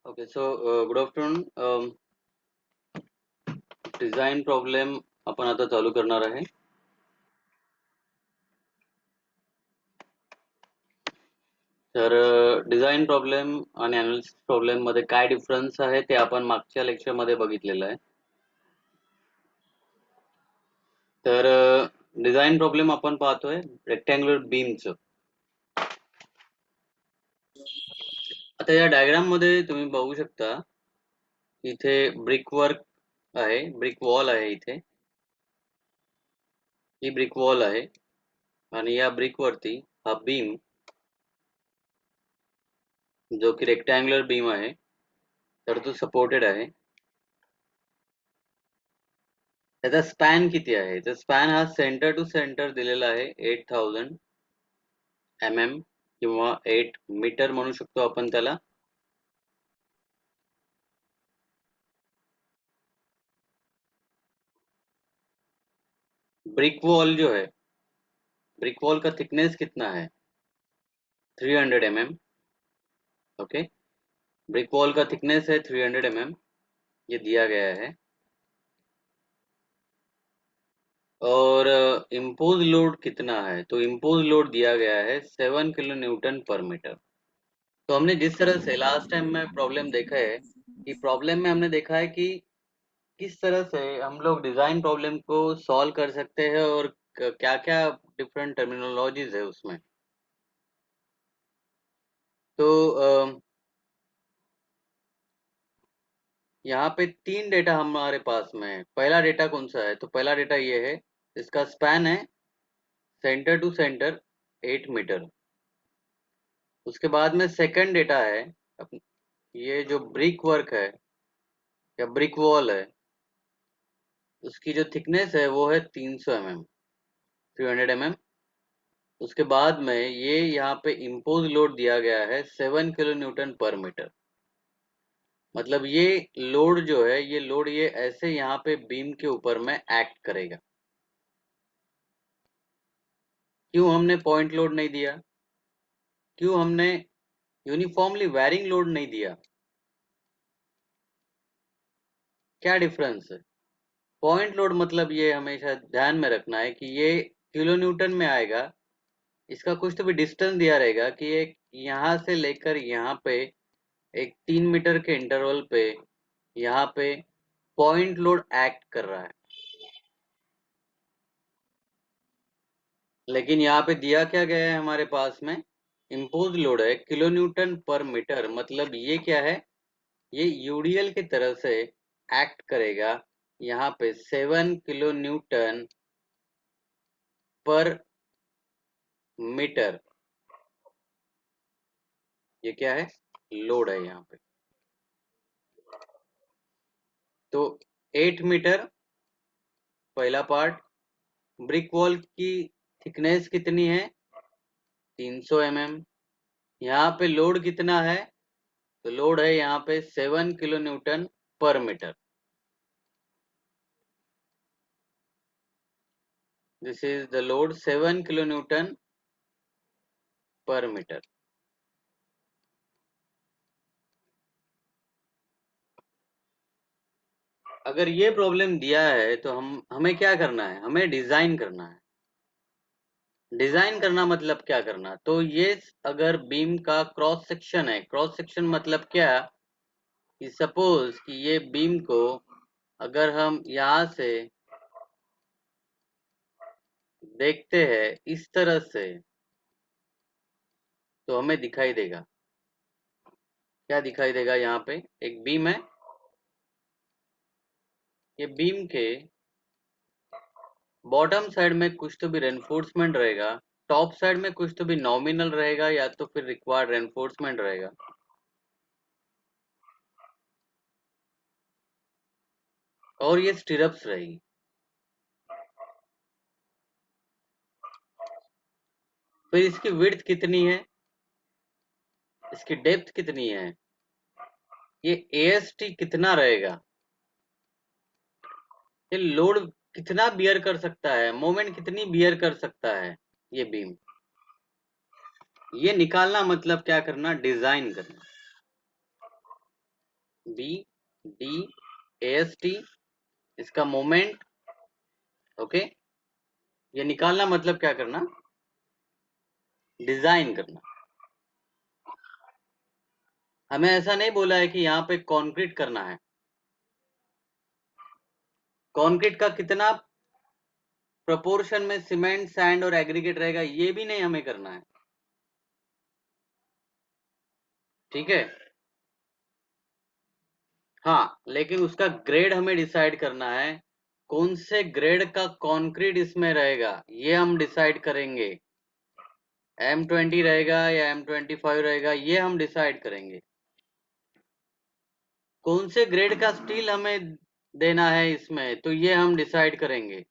Okay, so good afternoon. Design problem आपण आता चालू करणार आहे. तर डिझाइन प्रॉब्लेम आणि अनालिसिस प्रॉब्लेम मध्ये काय डिफरन्स आहे ते आपण मागच्या लेक्चर मध्ये बघितलेलं आहे. तर डिझाइन प्रॉब्लेम आपण पाहतोय रेक्टँग्युलर बीमचं. आता या डायग्राम मध्ये तुम्ही बघू शकता इथे ब्रिक वर्क आहे, ब्रिक वॉल आहे. इथे ही ब्रिक वॉल आहे आणि या ब्रिक वरती हा बीम जो की रेक्टँग्युलर बीम आहे तर तो सपोर्टेड आहे. त्याचा स्पॅन किती आहे? तर स्पॅन हा सेंटर टू सेंटर दिलेला आहे 8000 mm किंवा 8 मीटर म्हणू शकतो आपण त्याला. ब्रिक वॉल जो है, ब्रिक वॉल का थिकनेस कितना है? 300 mm. ओके. ब्रिक वॉल का थिकनेस है 300 mm, ये दिया गया है। और इम्पोज लोड कितना है, तो इम्पोज लोड दिया गया है 7 किलो न्यूटन पर मीटर। तो हमने जिस तरह से लास्ट टाइम में प्रॉब्लम देखा है, कि प्रॉब्लम में हमने देखा है कि किस तरह से हम लोग डिजाइन प्रॉब्लम को सॉल्व कर सकते हैं और क्या क्या डिफरेंट टर्मिनोलॉजीज है उसमें। तो यहाँ पे 3 डेटा हमारे पास में है। पहला डेटा कौन सा है, तो पहला डेटा ये है, इसका स्पैन है सेंटर टू सेंटर 8 मीटर। उसके बाद में सेकंड डेटा है, ये जो ब्रिक वर्क है या ब्रिक वॉल है, उसकी जो थिकनेस है वो है 300 mm, 300 mm। उसके बाद में ये यहाँ पे इम्पोज लोड दिया गया है 7 किलो न्यूटन पर मीटर। मतलब ये लोड जो है, ये लोड ये ऐसे यहाँ पे बीम के ऊपर में एक्ट करेगा। क्यों हमने पॉइंट लोड नहीं दिया, क्यों हमने यूनिफॉर्मली वेरिंग लोड नहीं दिया, क्या डिफरेंस है? पॉइंट लोड मतलब ये हमेशा ध्यान में रखना है कि ये किलो न्यूटन में आएगा। इसका कुछ तो भी डिस्टेंस दिया रहेगा कि एक यहाँ से लेकर यहाँ पे एक 3 मीटर के इंटरवल पे यहाँ पे पॉइंट लोड एक्ट कर रहा है। लेकिन यहाँ पे दिया क्या गया है हमारे पास में, इम्पोज लोड है किलो न्यूटन पर मीटर। मतलब ये क्या है, ये यूडीएल की तरह से एक्ट करेगा यहाँ पे 7 किलो न्यूटन पर मीटर। ये क्या है, लोड है यहाँ पे। तो 8 मीटर पहला पार्ट। ब्रिक वॉल की थिकनेस कितनी है, 300 mm। यहाँ पे लोड कितना है, तो लोड है यहाँ पे 7 kilo newton per metre. This is the load 7 kilo newton per metre. अगर ये प्रॉब्लम दिया है तो हमें क्या करना है, हमें डिजाइन करना है। डिजाइन करना मतलब क्या करना, तो ये अगर बीम का क्रॉस सेक्शन है, क्रॉस सेक्शन मतलब क्या, कि सपोज कि ये बीम को अगर हम यहाँ से देखते हैं इस तरह से, तो हमें दिखाई देगा, क्या दिखाई देगा, यहाँ पे एक बीम है। ये बीम के बॉटम साइड में कुछ तो भी रेनफोर्समेंट रहेगा, टॉप साइड में कुछ तो भी नॉमिनल रहेगा या तो फिर रिक्वायर्ड रेनफोर्समेंट रहेगा। और ये स्टिरअप्स रहेगी। फिर इसकी विड्थ कितनी है, इसकी डेप्थ कितनी है, ये एएसटी कितना रहेगा, ये लोड कितना बियर कर सकता है, मोमेंट कितनी बियर कर सकता है ये बीम, ये निकालना मतलब क्या करना, डिजाइन करना। बी डी एएसटी, इसका मोमेंट, ओके। ये निकालना मतलब क्या करना, डिजाइन करना। हमें ऐसा नहीं बोला है कि यहाँ पे कंक्रीट करना है, कंक्रीट का कितना प्रोपोर्शन में सीमेंट सैंड और एग्रीगेट रहेगा ये भी नहीं हमें करना है, ठीक है। हाँ, लेकिन उसका ग्रेड हमें डिसाइड करना है, कौन से ग्रेड का कंक्रीट इसमें रहेगा ये हम डिसाइड करेंगे। M20 रहेगा या M25 रहेगा ये हम डिसाइड करेंगे। कौन से ग्रेड का स्टील हमें देना है इसमें, तो ये हम डिसाइड करेंगे।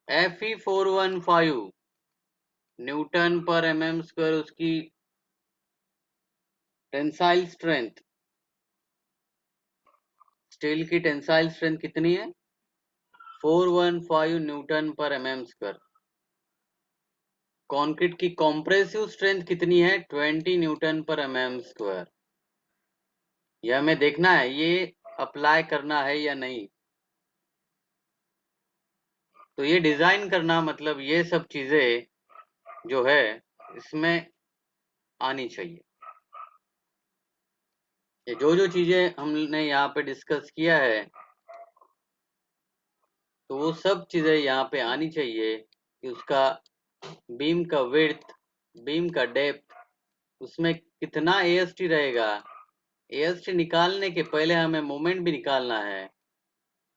Fe415 न्यूटन पर mm² उसकी टेंसाइल स्ट्रेंथ, स्टील की टेंसाइल स्ट्रेंथ कितनी है, 415 न्यूटन पर mm²। कंक्रीट की कॉम्प्रेसिव स्ट्रेंथ कितनी है? 20 न्यूटन पर mm स्क्वायर। यह हमें देखना है, ये अप्लाई करना है या नहीं। तो ये डिजाइन करना मतलब ये सब चीजें जो है इसमें आनी चाहिए। ये जो चीजें हमने यहाँ पे डिस्कस किया है तो वो सब चीजें यहाँ पे आनी चाहिए कि उसका बीम का विड्थ, बीम का डेप्थ, उसमें कितना एएसटी रहेगा। एएसटी निकालने के पहले हमें मोमेंट भी निकालना है।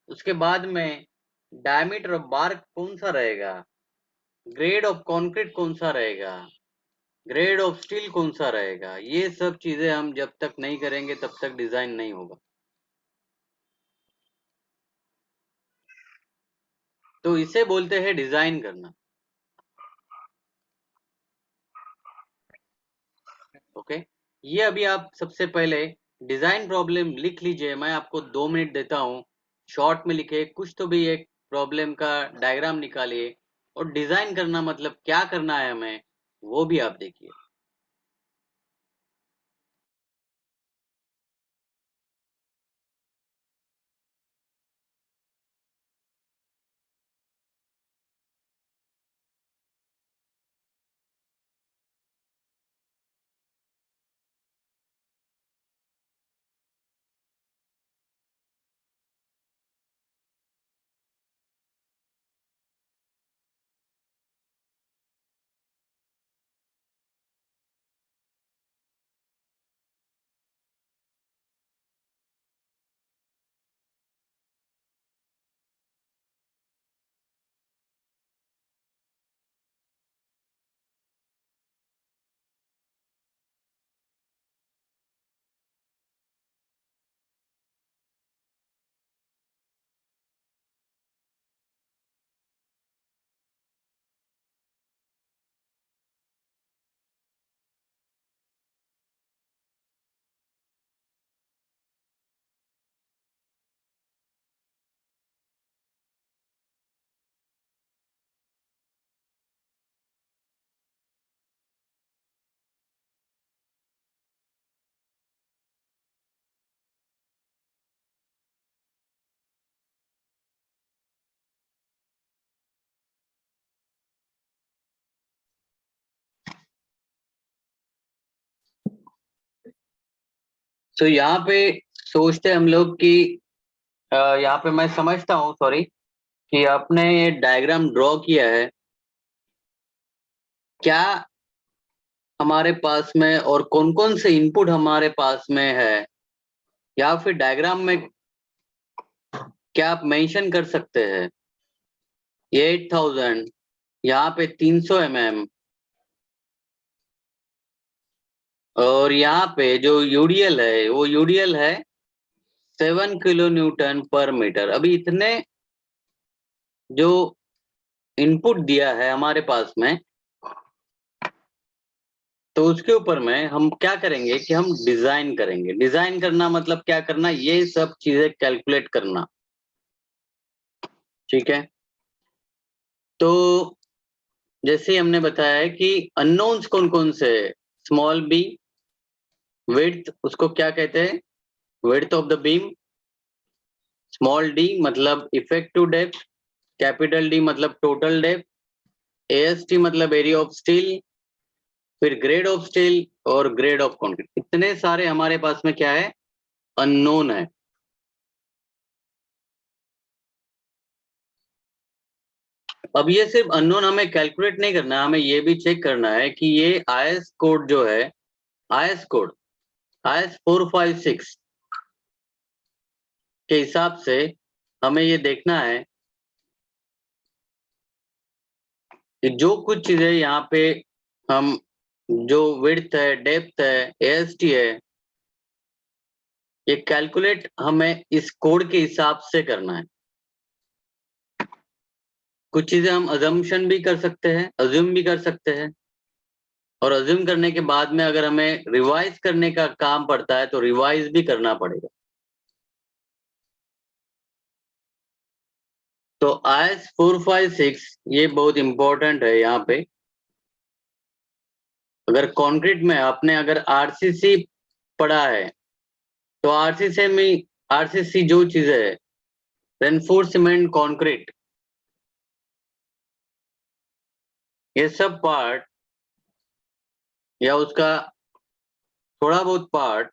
उसके बाद में डायमीटर ऑफ बार कौन सा रहेगा, ग्रेड ऑफ कंक्रीट कौन सा रहेगा, ग्रेड ऑफ स्टील कौन सा रहेगा। ये सब चीजें हम जब तक नहीं करेंगे तब तक डिजाइन नहीं होगा। तो इसे बोलते हैं डिजाइन करना। ओके, ये अभी आप सबसे पहले डिजाइन प्रॉब्लम लिख लीजिए। मैं आपको 2 मिनट देता हूँ, शॉर्ट में लिखे कुछ तो भी एक प्रॉब्लम का डायग्राम निकालिए और डिजाइन करना मतलब क्या करना है हमें वो भी आप देखिए। तो यहाँ पे सोचते हम लोग कि यहाँ पे मैं समझता हूँ, सॉरी, कि आपने ये डायग्राम ड्रॉ किया है। क्या हमारे पास में और कौन कौन से इनपुट हमारे पास में है, या फिर डायग्राम में क्या आप मेंशन कर सकते हैं? 8000, यहाँ पे 300 mm, और यहाँ पे जो यूडीएल है वो यूडीएल है 7 kN/m। अभी इतने जो इनपुट दिया है हमारे पास में, तो उसके ऊपर में हम क्या करेंगे कि हम डिजाइन करेंगे। डिजाइन करना मतलब क्या करना, ये सब चीजें कैलकुलेट करना। ठीक है, तो जैसे हमने बताया है कि अननोन्स कौन कौन से, स्मॉल बी, विड्थ उसको क्या कहते हैं, width of the beam, small D मतलब इफेक्टिव डेप्थ, कैपिटल डी मतलब टोटल डेप्थ, एएसटी मतलब एरिया ऑफ स्टील, फिर ग्रेड ऑफ स्टील और ग्रेड ऑफ कंक्रीट। इतने सारे हमारे पास में क्या है, अननोन है। अब ये सिर्फ अननोन हमें कैलकुलेट नहीं करना है, हमें ये भी चेक करना है कि ये आईएस कोड जो है, आईएस कोड आईएस 456 के हिसाब से हमें ये देखना है कि जो कुछ चीजें यहाँ पे हम, जो विड्थ है, डेप्थ है, एएसटी है, ये कैलकुलेट हमें इस कोड के हिसाब से करना है। कुछ चीजें हम अजम्पशन भी कर सकते हैं, अज्यूम भी कर सकते हैं, और अज्यूम करने के बाद में अगर हमें रिवाइज करने का काम पड़ता है तो रिवाइज भी करना पड़ेगा। तो आईएस 456 ये बहुत इंपॉर्टेंट है यहाँ पे। अगर कंक्रीट में आपने अगर आरसीसी पढ़ा है तो आरसीसी में आरसीसी जो चीज है रेनफोर्समेंट कंक्रीट, ये सब पार्ट या उसका थोड़ा बहुत पार्ट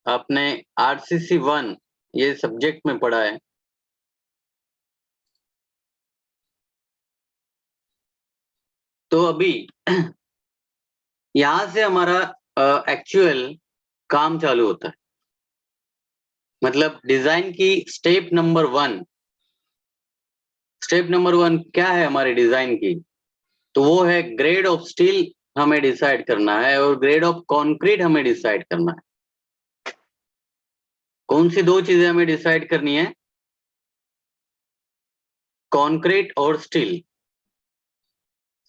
आपने आरसीसी 1 ये सब्जेक्ट में पढ़ा है। तो अभी यहां से हमारा एक्चुअल काम चालू होता है, मतलब डिजाइन की स्टेप नंबर 1। स्टेप नंबर 1 क्या है हमारे डिजाइन की? तो वो है ग्रेड ऑफ स्टील हमें डिसाइड करना है और ग्रेड ऑफ कंक्रीट हमें डिसाइड करना है। कौन सी दो चीजें हमें डिसाइड करनी है? कंक्रीट और स्टील।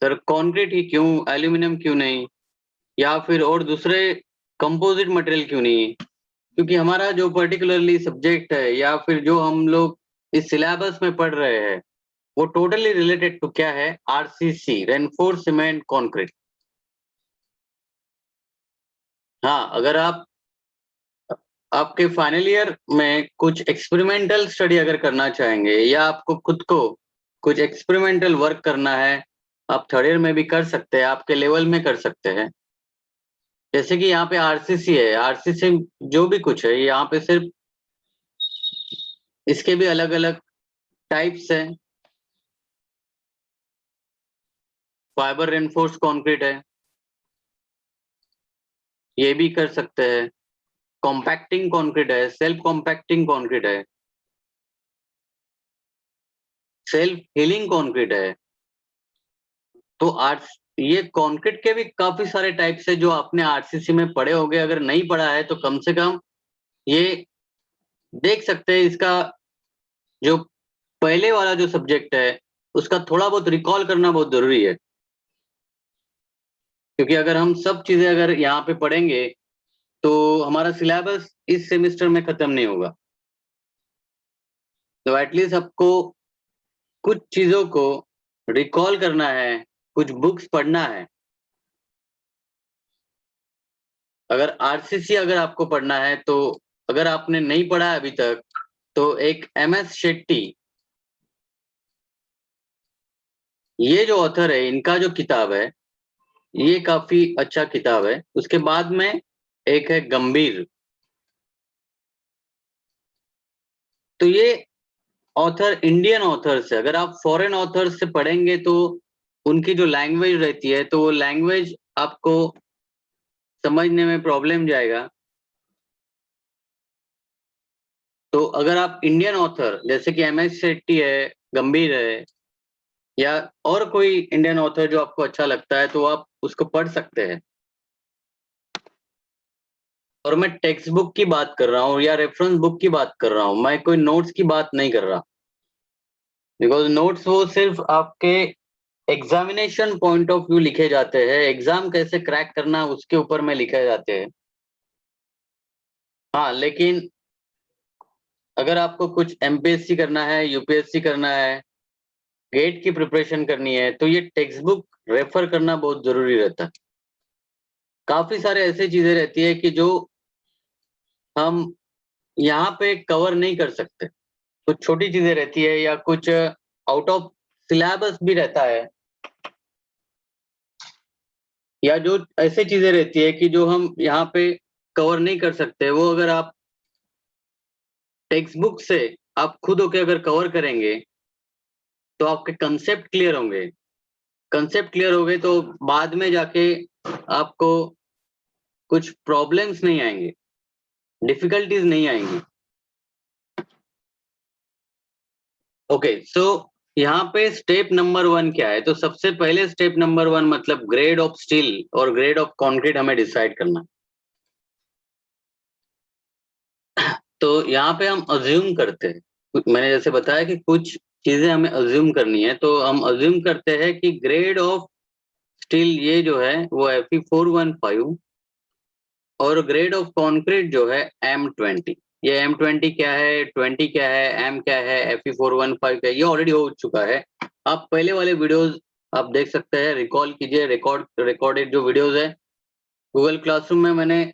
सर कंक्रीट ही क्यों, एल्यूमिनियम क्यों नहीं, या फिर और दूसरे कंपोजिट मटेरियल क्यों नहीं? क्योंकि हमारा जो पर्टिकुलरली सब्जेक्ट है या फिर जो हम लोग इस सिलेबस में पढ़ रहे हैं वो टोटली रिलेटेड टू क्या है? RCC, reinforce cement concrete. हाँ, अगर आप आपके फाइनल ईयर में कुछ एक्सपेरिमेंटल स्टडी अगर करना चाहेंगे या आपको खुद को कुछ एक्सपेरिमेंटल वर्क करना है, आप थर्ड ईयर में भी कर सकते हैं, आपके लेवल में कर सकते हैं। जैसे कि यहाँ पे आरसीसी है, आरसीसी जो भी कुछ है यहाँ पे सिर्फ इसके भी अलग अलग टाइप्स हैं। फाइबर रेनफोर्स कंक्रीट है, ये भी कर सकते हैं। कॉम्पैक्टिंग कंक्रीट है, सेल्फ कॉम्पैक्टिंग कंक्रीट है, सेल्फ हीलिंग कंक्रीट है। तो आर्ट्स ये कंक्रीट के भी काफी सारे टाइप्स है जो आपने आरसीसी में पढ़े होंगे। अगर नहीं पढ़ा है तो कम से कम ये देख सकते हैं। इसका जो पहले वाला जो सब्जेक्ट है उसका थोड़ा बहुत रिकॉल करना बहुत जरूरी है, क्योंकि अगर हम सब चीजें अगर यहाँ पे पढ़ेंगे तो हमारा सिलेबस इस सेमेस्टर में खत्म नहीं होगा। तो एटलीस्ट आपको कुछ चीजों को रिकॉल करना है, कुछ बुक्स पढ़ना है। अगर आरसीसी अगर आपको पढ़ना है तो अगर आपने नहीं पढ़ा है अभी तक तो एक एमएस शेट्टी, ये जो ऑथर है इनका जो किताब है ये काफी अच्छा किताब है। उसके बाद में एक है गंभीर। तो ये ऑथर इंडियन ऑथर्स है। अगर आप फॉरेन ऑथर्स से पढ़ेंगे तो उनकी जो लैंग्वेज रहती है तो वो लैंग्वेज आपको समझने में प्रॉब्लम जाएगा। तो अगर आप इंडियन ऑथर जैसे कि एमएस शेट्टी है, गंभीर है, या और कोई इंडियन ऑथर जो आपको अच्छा लगता है तो आप उसको पढ़ सकते हैं। और मैं टेक्स्ट बुक की बात कर रहा हूँ या रेफरेंस बुक की बात कर रहा हूँ, मैं कोई नोट्स की बात नहीं कर रहा। बिकॉज नोट्स वो सिर्फ आपके एग्जामिनेशन पॉइंट ऑफ व्यू लिखे जाते हैं, एग्जाम कैसे क्रैक करना उसके ऊपर में लिखे जाते हैं। हाँ, लेकिन अगर आपको कुछ एमपीएससी करना है, यूपीएससी करना है, गेट की प्रिपरेशन करनी है तो ये टेक्स्ट बुक रेफर करना बहुत जरूरी रहता है। काफी सारे ऐसे चीजें रहती है कि जो हम यहाँ पे कवर नहीं कर सकते। कुछ छोटी चीजें रहती है या कुछ आउट ऑफ सिलेबस भी रहता है, या जो ऐसे चीजें रहती है कि जो हम यहाँ पे कवर नहीं कर सकते, वो अगर आप टेक्स्ट बुक से आप खुद होके अगर कवर करेंगे तो आपके कंसेप्ट क्लियर होंगे। कंसेप्ट क्लियर हो गए तो बाद में जाके आपको कुछ प्रॉब्लम्स नहीं आएंगे, डिफिकल्टीज नहीं आएंगी। ओके, सो यहाँ पे स्टेप नंबर 1 क्या है? तो सबसे पहले स्टेप नंबर 1 मतलब ग्रेड ऑफ स्टील और ग्रेड ऑफ कंक्रीट हमें डिसाइड करना। तो यहाँ पे हम अज्यूम करते हैं, मैंने जैसे बताया कि कुछ चीजें हमें अज्यूम करनी है, तो हम अज्यूम करते हैं कि ग्रेड ऑफ स्टील ये जो है वो Fe415 और ग्रेड ऑफ कंक्रीट जो है M20। ये M20 क्या है, 20 क्या है, M क्या है, Fe415 क्या है, ये ऑलरेडी हो चुका है। आप पहले वाले वीडियोस आप देख सकते हैं, रिकॉल कीजिए, रिकॉर्डेड जो वीडियोस है गूगल क्लासरूम में मैंने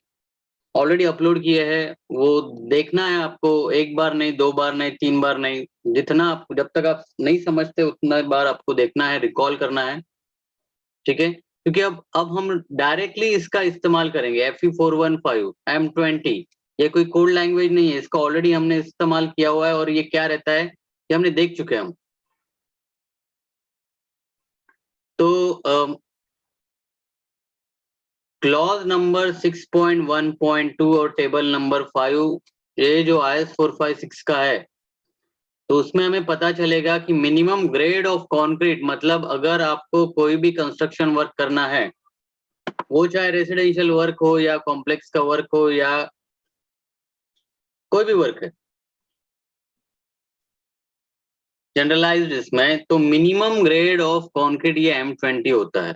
ऑलरेडी अपलोड किए हैं, वो देखना है आपको, एक बार नहीं, 2 बार नहीं, 3 बार नहीं, जितना आप, जब तक आप नहीं समझते उतना बार आपको देखना है, रिकॉल करना है, ठीक है? क्योंकि अब हम डायरेक्टली इसका इस्तेमाल करेंगे, FE415 M20, ये कोई कोड लैंग्वेज नहीं है, इसका ऑलरेडी हमने इस्तेमाल किया हुआ है और ये क्या रहता है ये हमने देख चुके हैं हम। तो क्लॉज नंबर 6.1.2 और टेबल नंबर 5, ये जो IS 456 का है, तो उसमें हमें पता चलेगा कि मिनिमम ग्रेड ऑफ कंक्रीट, मतलब अगर आपको कोई भी कंस्ट्रक्शन वर्क करना है, वो चाहे रेसिडेंशियल वर्क हो या कॉम्प्लेक्स का वर्क हो या कोई भी वर्क है जनरलाइज्ड इसमें, तो मिनिमम ग्रेड ऑफ कंक्रीट ये M20 होता है।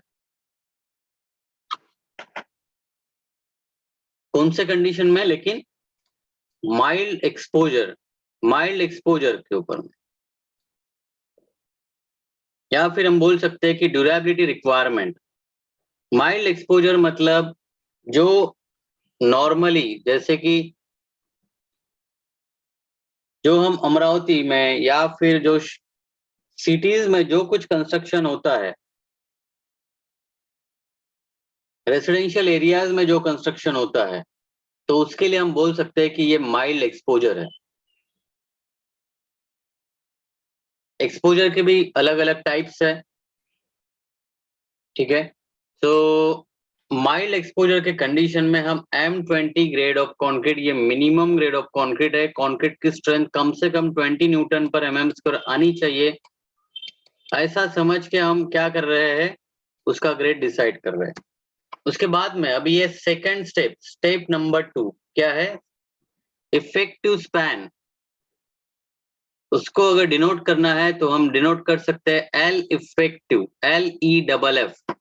कौन से कंडीशन में? लेकिन माइल्ड एक्सपोजर के ऊपर में, या फिर हम बोल सकते हैं कि ड्यूरेबिलिटी रिक्वायरमेंट। माइल्ड एक्सपोजर मतलब जो नॉर्मली, जैसे कि जो हम अमरावती में या फिर जो सिटीज में जो कुछ कंस्ट्रक्शन होता है, रेसिडेंशियल एरियाज में जो कंस्ट्रक्शन होता है, तो उसके लिए हम बोल सकते हैं कि ये माइल्ड एक्सपोजर है। एक्सपोजर के भी अलग अलग टाइप्स है, ठीक है? तो माइल्ड एक्सपोजर के कंडीशन में हम M20 ग्रेड ऑफ कंक्रीट, ये मिनिमम ग्रेड ऑफ कंक्रीट है, कंक्रीट की स्ट्रेंथ कम से कम 20 न्यूटन पर mm² आनी चाहिए, ऐसा समझ के हम क्या कर रहे हैं, उसका ग्रेड डिसाइड कर रहे हैं। उसके बाद में अभी ये सेकंड स्टेप नंबर 2 क्या है? Effective span. उसको अगर डिनोट करना है तो हम डिनोट कर सकते हैं L effective, LEFF।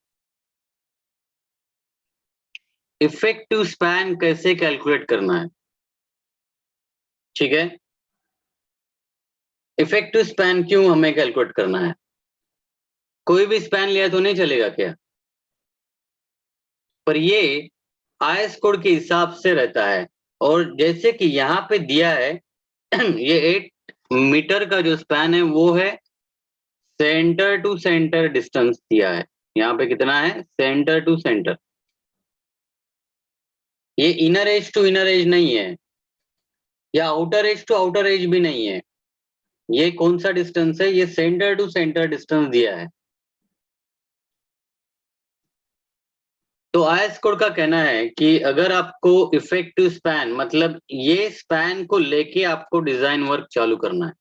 Effective span कैसे कैलकुलेट करना है, ठीक है? इफेक्टिव स्पैन क्यों हमें कैलकुलेट करना है? कोई भी स्पैन लिया तो नहीं चलेगा क्या? पर ये IS कोड के हिसाब से रहता है, और जैसे कि यहाँ पे दिया है ये 8 मीटर का जो स्पैन है वो है सेंटर टू सेंटर डिस्टेंस दिया है। यहाँ पे कितना है? Centre to centre. ये inner edge to inner edge नहीं है, या outer edge to outer edge भी नहीं है। ये कौन सा डिस्टेंस है? ये सेंटर टू सेंटर डिस्टेंस दिया है। तो IS कोड का कहना है कि अगर आपको इफेक्टिव स्पैन, मतलब ये स्पैन को लेके आपको डिजाइन वर्क चालू करना है,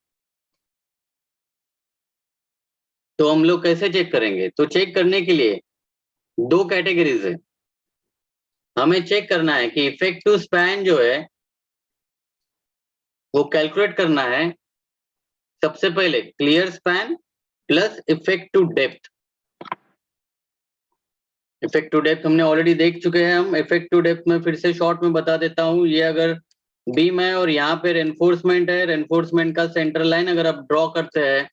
तो हम लोग कैसे चेक करेंगे? तो चेक करने के लिए 2 कैटेगरीज है। हमें चेक करना है कि इफेक्टिव स्पैन जो है वो कैलकुलेट करना है सबसे पहले clear span plus effective depth. Effective depth हमने ऑलरेडी देख चुके हैं। हम इफेक्टिव डेप्थ में फिर से शॉर्ट में बता देता हूँ। ये अगर बीम है और यहाँ पे रेनफोर्समेंट है, रेनफोर्समेंट का सेंटर लाइन अगर आप ड्रॉ करते हैं,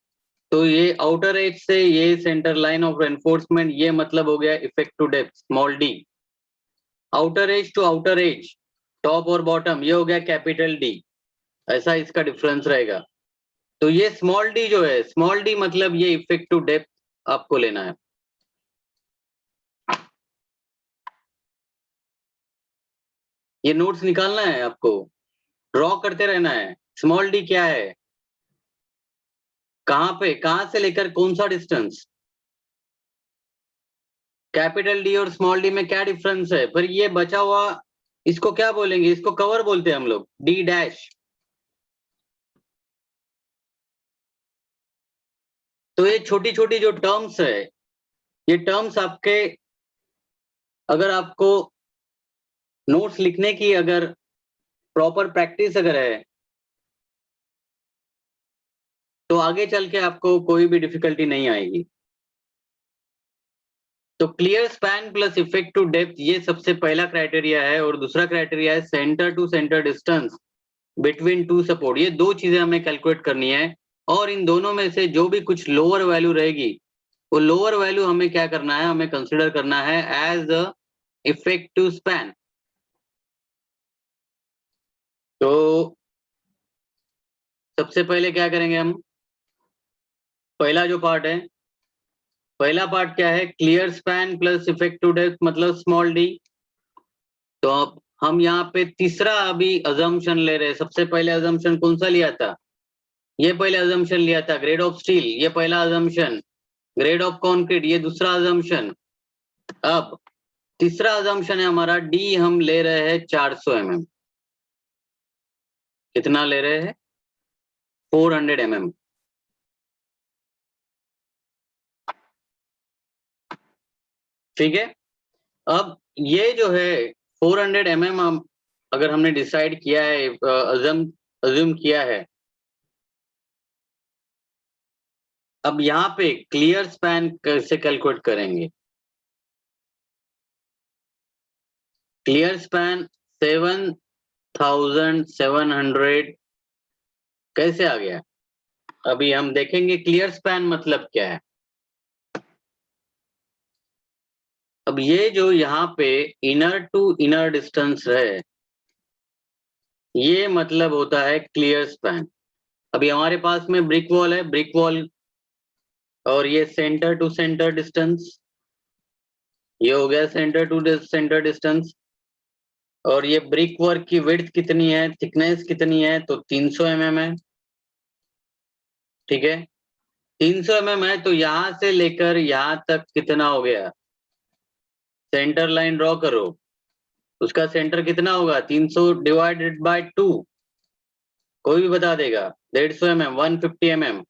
तो ये आउटर एज से ये सेंटर लाइन ऑफ रेनफोर्समेंट, ये मतलब हो गया effective depth small d। Outer edge to outer edge, top और बॉटम, ये हो गया कैपिटल D। ऐसा इसका डिफरेंस रहेगा। तो ये स्मॉल d जो है, स्मॉल d मतलब ये इफेक्टिव डेप्थ आपको लेना है। ये नोट्स निकालना है आपको, ड्रॉ करते रहना है। स्मॉल d क्या है, कहां पे, कहां से लेकर कौन सा डिस्टेंस, कैपिटल D और स्मॉल d में क्या डिफरेंस है। पर ये बचा हुआ, इसको क्या बोलेंगे? इसको कवर बोलते हैं हम लोग, D'। तो ये छोटी छोटी जो टर्म्स है, ये टर्म्स आपके, अगर आपको नोट्स लिखने की अगर प्रॉपर प्रैक्टिस अगर है, तो आगे चल के आपको कोई भी डिफिकल्टी नहीं आएगी। तो clear span plus effective depth, ये सबसे पहला क्राइटेरिया है। और दूसरा क्राइटेरिया है centre to centre distance between two support. ये दो चीजें हमें कैलकुलेट करनी है, और इन दोनों में से जो भी कुछ लोअर वैल्यू रहेगी वो लोअर वैल्यू हमें क्या करना है, हमें कंसिडर करना है एज द इफेक्टिव स्पैन। तो सबसे पहले क्या करेंगे हम, पहला जो पार्ट है, पहला पार्ट क्या है, clear span plus effective depth मतलब स्मॉल डी। तो अब हम यहाँ पे तीसरा अभी अजम्पशन ले रहे हैं। सबसे पहले अजम्पशन कौन सा लिया था, ये पहले अजम्पशन लिया था, ग्रेड ऑफ स्टील, ये पहला अजम्पशन। ग्रेड ऑफ कंक्रीट, ये दूसरा अजम्पशन। अब तीसरा अजम्पशन है हमारा, डी हम ले रहे हैं 400 mm। कितना ले रहे हैं, 400 mm। ठीक है। अब ये जो है 400 mm हम, अगर हमने डिसाइड किया है, अज्यूम किया है, अब यहाँ पे क्लियर स्पैन कैसे कैलकुलेट करेंगे। क्लियर स्पैन 7700 कैसे आ गया, अभी हम देखेंगे क्लियर स्पैन मतलब क्या है। अब ये जो यहाँ पे इनर टू इनर डिस्टेंस है, ये मतलब होता है क्लियर स्पैन। अभी हमारे पास में ब्रिक वॉल है, ब्रिक वॉल, और ये सेंटर टू सेंटर डिस्टेंस, ये हो गया सेंटर टू सेंटर डिस्टेंस। और ये ब्रिक वर्क की विड्थ कितनी है, थिकनेस कितनी है, तो 300 mm है। ठीक है, 300 mm है, तो यहां से लेकर यहां तक कितना हो गया, सेंटर लाइन ड्रॉ करो, उसका सेंटर कितना होगा, 300 डिवाइडेड बाय 2, कोई भी बता देगा, 150 mm, 150 mm,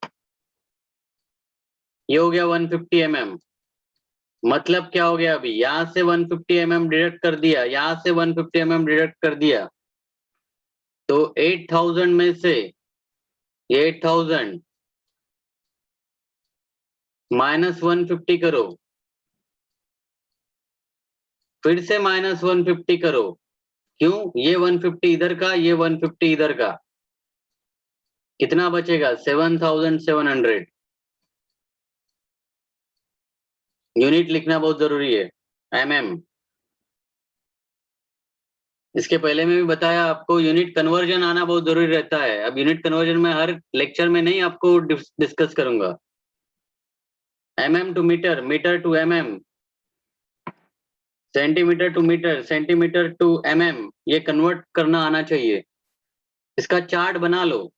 ये हो गया 150 mm। मतलब क्या हो गया, अभी यहां से 150 mm डिडक्ट कर दिया, यहां से 150 mm डिडक्ट कर दिया, तो 8000 में से ये 8000 माइनस 150 करो, फिर से माइनस 150 करो। क्यों, ये 150 इधर का, ये 150 इधर का, कितना बचेगा, 7700। यूनिट लिखना बहुत जरूरी है, mm। इसके पहले में भी बताया आपको, यूनिट कन्वर्जन आना बहुत जरूरी रहता है। अब यूनिट कन्वर्जन में हर लेक्चर में नहीं आपको डिस्कस करूंगा। mm to metre, metre to mm, centimetre to metre, centimetre to mm, ये कन्वर्ट करना आना चाहिए। इसका चार्ट बना लो,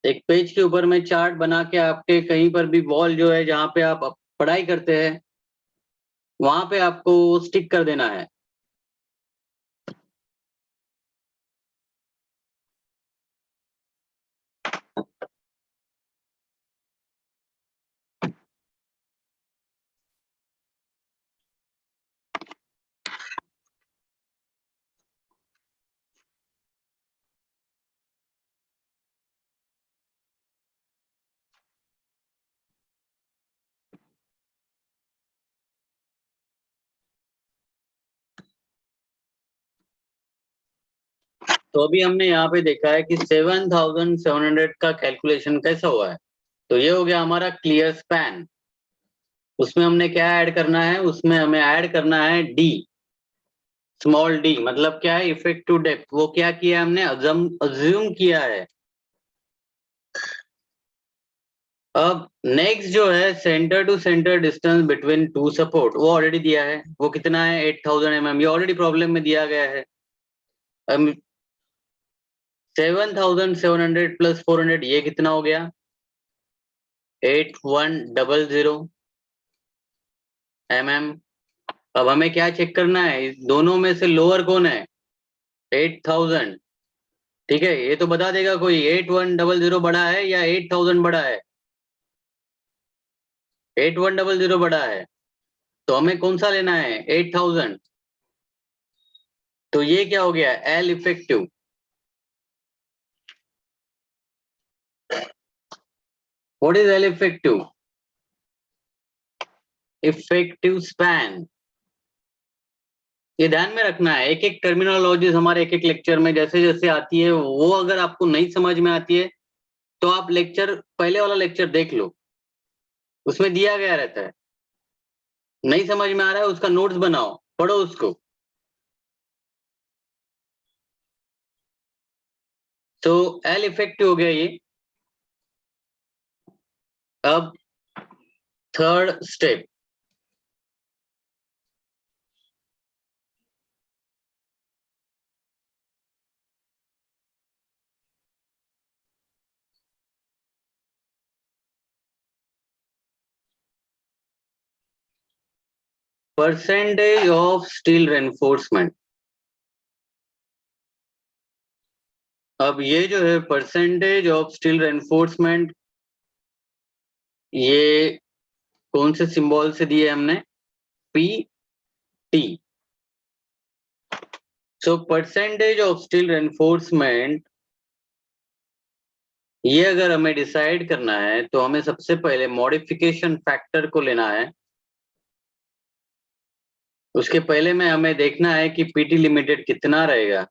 एक पेज के ऊपर में चार्ट बना के आपके कहीं पर भी वॉल जो है जहाँ पे आप पढ़ाई करते हैं, वहां पे आपको स्टिक कर देना है। तो अभी हमने यहाँ पे देखा है कि 7700 का कैलकुलेशन कैसा हुआ है। तो ये हो गया हमारा क्लियर स्पैन। उसमें हमने क्या ऐड करना है, उसमें हमें ऐड करना है डी, स्मॉल डी मतलब क्या है, इफेक्टिव डेप्थ। वो क्या किया है हमने, अज्यूम किया है। अब नेक्स्ट जो है, centre to centre distance between two support, वो ऑलरेडी दिया है, वो कितना है, 8000 mm, ये ऑलरेडी प्रॉब्लम में दिया गया है। 7700 प्लस 400, ये कितना हो गया, 8100 mm। अब हमें क्या चेक करना है, इस दोनों में से लोअर कौन है, 8000। ठीक है, ये तो बता देगा कोई, 8100 बड़ा है या 8000 बड़ा है, 8100 बड़ा है, तो हमें कौन सा लेना है, 8000। तो ये क्या हो गया, L effective. What is L effective, effective span. ये ध्यान में रखना है, एक एक टर्मिनोलॉजीज हमारे एक एक लेक्चर में जैसे जैसे आती है, वो अगर आपको नहीं समझ में आती है तो आप लेक्चर, पहले वाला लेक्चर देख लो, उसमें दिया गया रहता है। नहीं समझ में आ रहा है, उसका नोट्स बनाओ, पढ़ो उसको। तो एल इफेक्टिव हो गया ये। अब third step, percentage of steel reinforcement. अब ये जो है परसेंटेज ऑफ स्टील रेनफोर्समेंट, ये कौन से सिंबल से दिए हमने? P T. So percentage of steel reinforcement, ये अगर हमें डिसाइड करना है तो हमें सबसे पहले मॉडिफिकेशन फैक्टर को लेना है। उसके पहले में हमें देखना है कि पीटी लिमिटेड कितना रहेगा,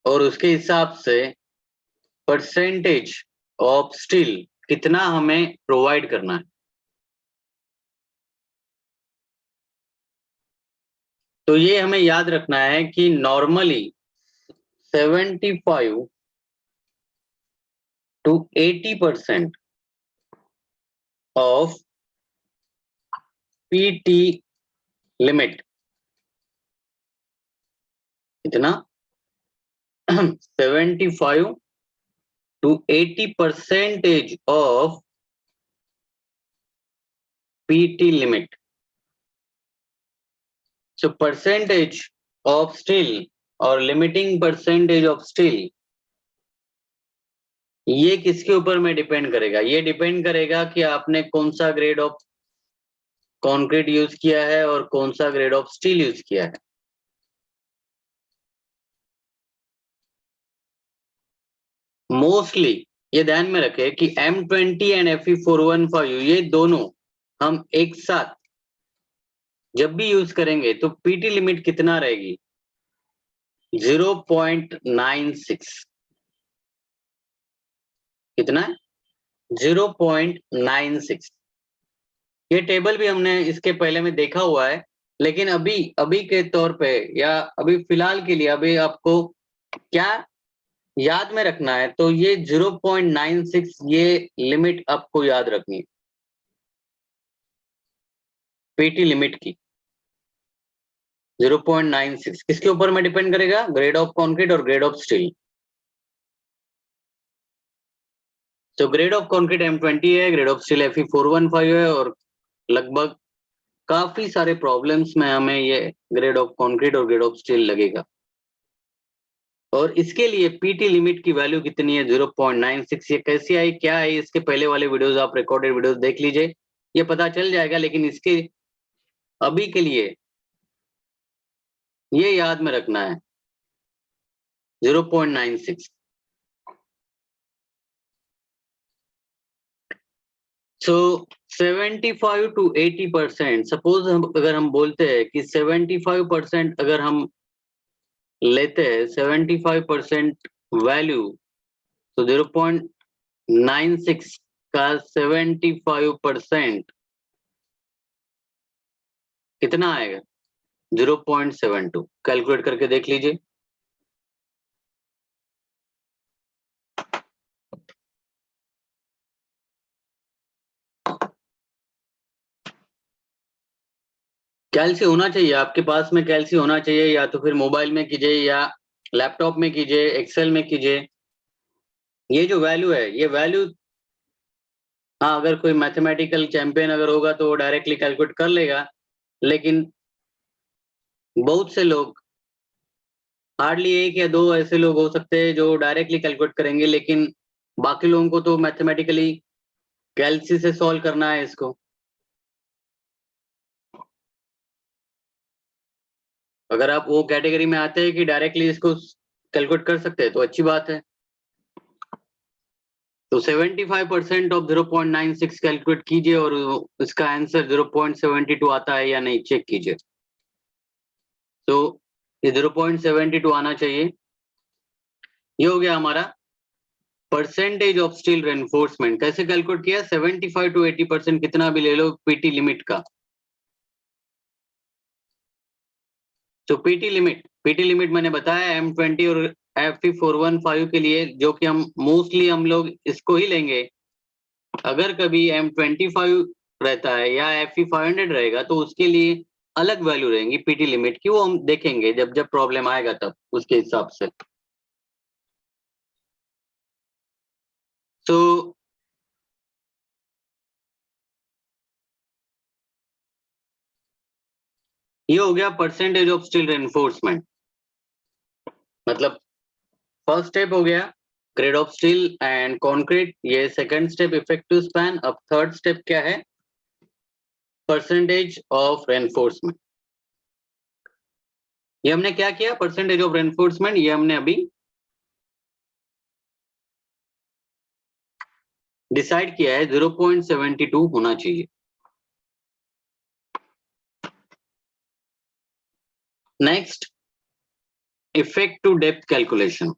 और उसके हिसाब से परसेंटेज ऑफ स्टील कितना हमें प्रोवाइड करना है। तो ये हमें याद रखना है कि normally 75 to 80% of PT limit, कितना? 75 to 80% of PT limit. So percentage of steel और limiting percentage of steel, ये किसके ऊपर में डिपेंड करेगा? ये डिपेंड करेगा कि आपने कौन सा ग्रेड ऑफ कंक्रीट यूज किया है और कौन सा ग्रेड ऑफ स्टील यूज किया है। मोस्टली ये ध्यान में रखें कि M20 एंड Fe415 ये दोनों हम एक साथ जब भी यूज करेंगे तो पीटी लिमिट कितना रहेगी? 0.96। कितना है? 0.96। ये टेबल भी हमने इसके पहले में देखा हुआ है, लेकिन अभी अभी के तौर पे या अभी फिलहाल के लिए अभी आपको क्या याद में रखना है, तो ये 0.96 ये लिमिट आपको याद रखनी है पीटी लिमिट की। 0.96 किसके ऊपर में डिपेंड करेगा? ग्रेड ऑफ कंक्रीट और ग्रेड ऑफ स्टील। तो ग्रेड ऑफ कंक्रीट M20 है, ग्रेड ऑफ स्टील Fe415 है, और लगभग काफी सारे प्रॉब्लम्स में हमें ये ग्रेड ऑफ कंक्रीट और ग्रेड ऑफ स्टील लगेगा। और इसके लिए पीटी लिमिट की वैल्यू कितनी है? 0.96। ये कैसी आई, क्या है, इसके पहले वाले वीडियोस आप रिकॉर्डेड वीडियोस देख लीजिए, ये पता चल जाएगा। लेकिन इसके अभी के लिए ये याद में रखना है 0.96। सो 75 to 80%, सपोज अगर हम बोलते हैं कि 75% अगर हम लेते हैं 75% वैल्यू, तो 0.96 का 75% कितना आएगा? 0.72। कैलकुलेट करके देख लीजिए। कैल्सी होना चाहिए आपके पास में, कैल्सी होना चाहिए, या तो फिर मोबाइल में कीजिए या लैपटॉप में कीजिए, एक्सेल में कीजिए। ये जो वैल्यू है, ये वैल्यू, हाँ अगर कोई मैथमेटिकल चैंपियन अगर होगा तो वो डायरेक्टली कैलकुलेट कर लेगा, लेकिन बहुत से लोग, हार्डली एक या दो ऐसे लोग हो सकते हैं जो डायरेक्टली कैलकुलेट करेंगे, लेकिन बाकी लोगों को तो मैथमेटिकली कैल्सी से सॉल्व करना है इसको। अगर आप वो कैटेगरी में आते हैं कि डायरेक्टली इसको कैलकुलेट कर सकते हैं तो अच्छी बात है। तो 75% ऑफ 0.96 कैलकुलेट कीजिए और इसका आंसर 0.72 आता है या नहीं चेक कीजिए। तो ये 0.72 आना चाहिए। ये हो गया हमारा परसेंटेज ऑफ स्टील रेनफोर्समेंट कैसे कैलकुलेट किया? 75 to 80% कितना भी ले लो पीटी लिमिट का। तो पीटी लिमिट मैंने बताया M20 और FE415 के लिए, जो कि हम मोस्टली हम लोग इसको ही लेंगे। अगर कभी M25 रहता है या FE500 रहेगा तो उसके लिए अलग वैल्यू रहेंगी पीटी लिमिट की, वो हम देखेंगे जब जब प्रॉब्लम आएगा तब उसके हिसाब से। तो ये हो गया परसेंटेज ऑफ स्टील रेनफोर्समेंट। मतलब फर्स्ट स्टेप हो गया grade of steel and concrete, ये सेकंड स्टेप इफेक्टिव स्पैन। अब थर्ड स्टेप क्या है? Percentage of reinforcement. ये हमने क्या किया? परसेंटेज ऑफ रेनफोर्समेंट ये हमने अभी डिसाइड किया है 0.72 होना चाहिए। Next, effect to depth calculation.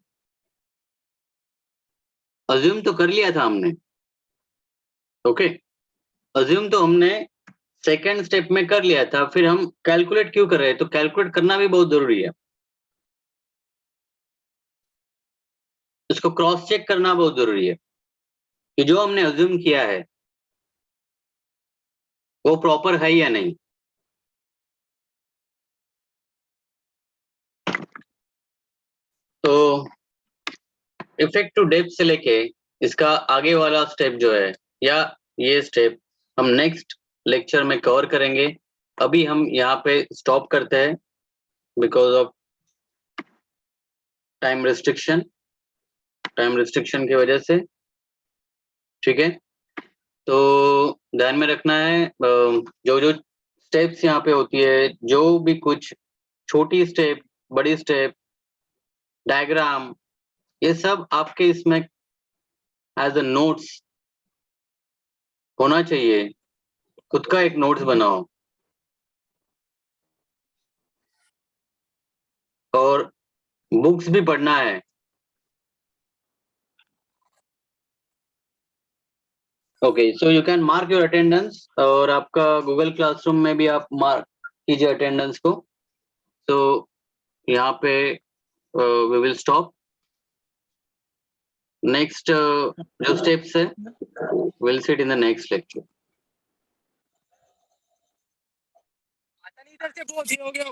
Assume तो कर लिया था हमने, ओके। अज्यूम तो हमने सेकेंड स्टेप में कर लिया था, फिर हम कैलकुलेट क्यों कर रहे हैं? तो कैलकुलेट करना भी बहुत जरूरी है, इसको क्रॉस चेक करना बहुत जरूरी है कि जो हमने अज्यूम किया है वो प्रॉपर है या नहीं। तो इफेक्ट टू डेप्थ से लेके इसका आगे वाला स्टेप जो है, या ये स्टेप हम नेक्स्ट लेक्चर में कवर करेंगे। अभी हम यहाँ पे स्टॉप करते हैं बिकॉज ऑफ टाइम रिस्ट्रिक्शन की वजह से, ठीक है। तो ध्यान में रखना है जो जो स्टेप्स यहाँ पे होती है, जो भी कुछ छोटी स्टेप, बड़ी स्टेप, डायग्राम, ये सब आपके इसमें एज अ नोट्स होना चाहिए। खुद का एक नोट्स बनाओ और बुक्स भी पढ़ना है। Okay, so you can mark your attendance, और आपका गूगल क्लासरूम में भी आप मार्क कीजिए अटेंडेंस को। तो यहाँ पे वी विल स्टॉप। नेक्स्ट जो स्टेप्स है will seat in the next lecture. इधर से बोल हो गया।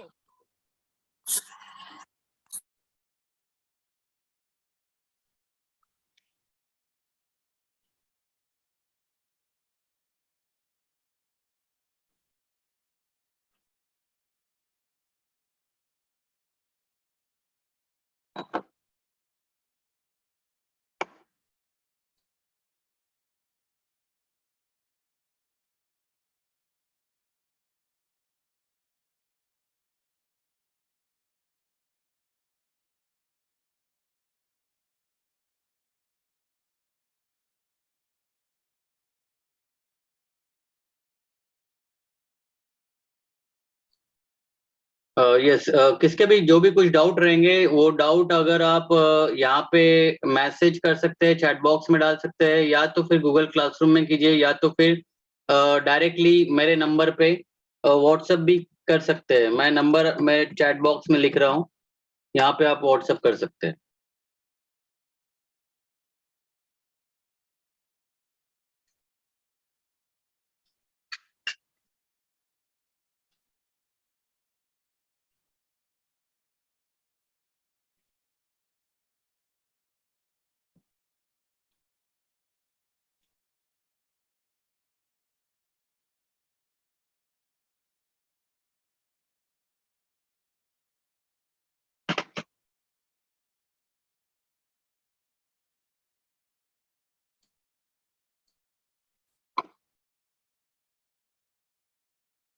यस, किसके भी जो भी कुछ डाउट रहेंगे, वो डाउट अगर आप यहाँ पे मैसेज कर सकते हैं, चैट बॉक्स में डाल सकते हैं, या तो फिर गूगल क्लासरूम में कीजिए, या तो फिर डायरेक्टली मेरे नंबर पे व्हाट्सएप भी कर सकते हैं। मैं नंबर मैं चैट बॉक्स में लिख रहा हूँ, यहाँ पे आप व्हाट्सएप कर सकते हैं।